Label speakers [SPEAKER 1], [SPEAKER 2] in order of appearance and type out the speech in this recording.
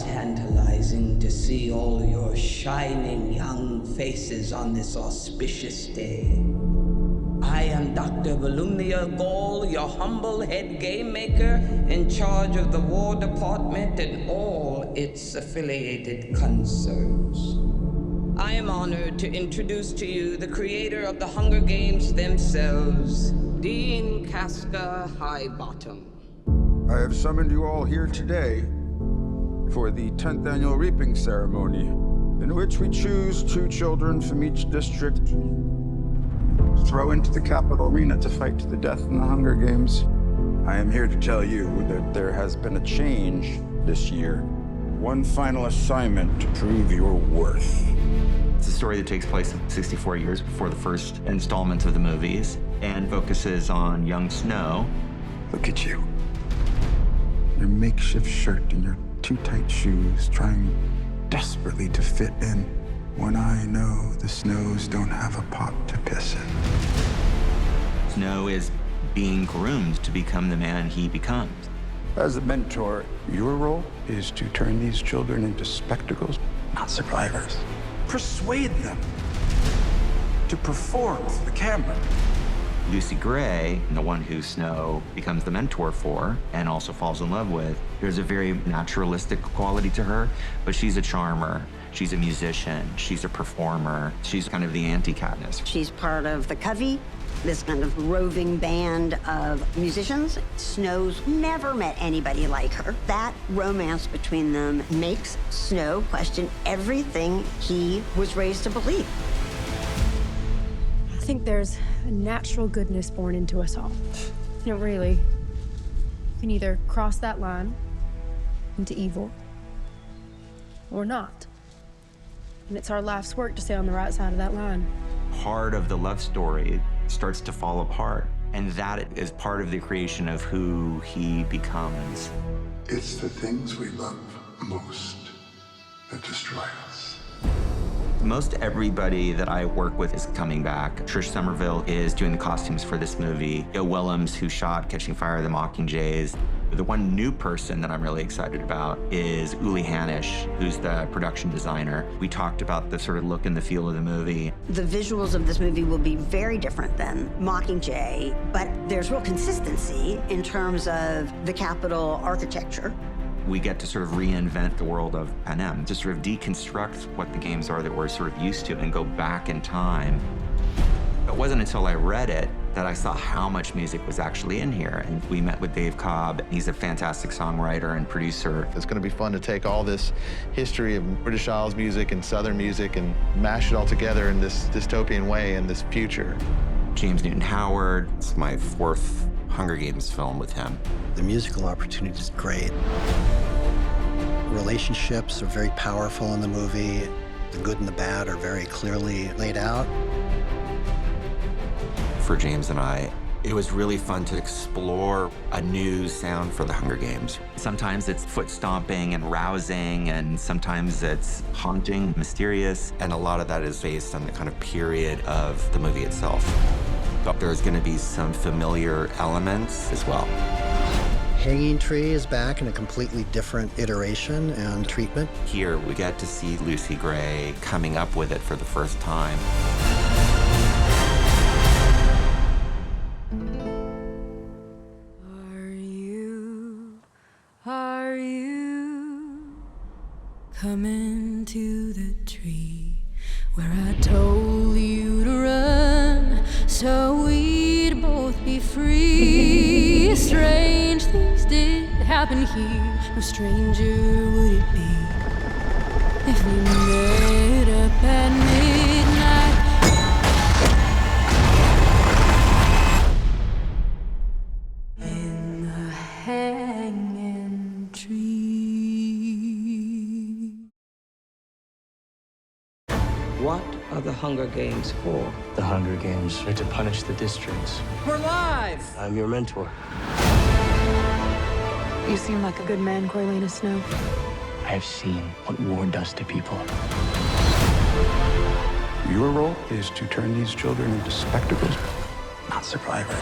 [SPEAKER 1] tantalizing to see all your shining young faces on this auspicious day. I am Dr. Volumnia Gall, your humble head game maker in charge of the War Department and all its affiliated concerns. I am honored to introduce to you the creator of the Hunger Games themselves, Dean Casca Highbottom.
[SPEAKER 2] I have summoned you all here today for the 10th annual reaping ceremony, in which we choose 2 children from each district, throw into the capital arena to fight to the death in the Hunger Games. I am here to tell you that there has been a change this year. One final assignment to prove your worth.
[SPEAKER 3] It's a story that takes place 64 years before the first installment of the movies and focuses on young Snow.
[SPEAKER 2] Look at you. Your makeshift shirt and your too tight shoes, trying desperately to fit in when I know the Snows don't have a pot to piss in.
[SPEAKER 3] Snow is being groomed to become the man he becomes.
[SPEAKER 2] As a mentor, your role is to turn these children into spectacles, not survivors. Persuade them to perform for the camera.
[SPEAKER 3] Lucy Gray, the one who Snow becomes the mentor for and also falls in love with, there's a very naturalistic quality to her, but she's a charmer. She's a musician. She's a performer. She's kind of the anti-Katniss.
[SPEAKER 4] She's part of the Covey, this kind of roving band of musicians. Snow's never met anybody like her. That romance between them makes Snow question everything he was raised to believe.
[SPEAKER 5] I think there's a natural goodness born into us all. You know, really, you can either cross that line into evil or not. And it's our life's work to stay on the right side of that line.
[SPEAKER 3] Part of the love story starts to fall apart, and that is part of the creation of who he becomes.
[SPEAKER 2] It's the things we love most that destroy us.
[SPEAKER 3] Most everybody that I work with is coming back. Trish Somerville is doing the costumes for this movie. Joe Willems, who shot Catching Fire of the Mockingjays. The one new person that I'm really excited about is Uli Hanisch, who's the production designer. We talked about the sort of look and the feel of the movie.
[SPEAKER 4] The visuals of this movie will be very different than Mockingjay, but there's real consistency in terms of the Capitol architecture.
[SPEAKER 3] We get to sort of reinvent the world of Panem, to sort of deconstruct what the games are that we're sort of used to and go back in time. It wasn't until I read it that I saw how much music was actually in here. And we met with Dave Cobb. He's a fantastic songwriter and producer.
[SPEAKER 6] It's going to be fun to take all this history of British Isles music and Southern music and mash it all together in this dystopian way in this future.
[SPEAKER 3] James Newton Howard. It's my 4th Hunger Games film with him.
[SPEAKER 7] The musical opportunity is great. Relationships are very powerful in the movie. The good and the bad are very clearly laid out.
[SPEAKER 3] For James and I, it was really fun to explore a new sound for the Hunger Games. Sometimes it's foot stomping and rousing, and sometimes it's haunting, mysterious, and a lot of that is based on the kind of period of the movie itself. But there's going to be some familiar elements as well.
[SPEAKER 7] Hanging Tree is back in a completely different iteration and treatment.
[SPEAKER 3] Here, we get to see Lucy Gray coming up with it for the first time.
[SPEAKER 8] Are you coming to the tree where I told you to run so we'd both be free? Strange things did happen here. No stranger would it be if we met up at midnight. In the hanging tree.
[SPEAKER 1] What are the Hunger Games for?
[SPEAKER 9] The Hunger Games are to punish the districts.
[SPEAKER 1] We're live!
[SPEAKER 9] I'm your mentor.
[SPEAKER 5] You seem like a good man, Coriolanus Snow.
[SPEAKER 9] I have seen what war does to people.
[SPEAKER 2] Your role is to turn these children into spectacles, not survivors.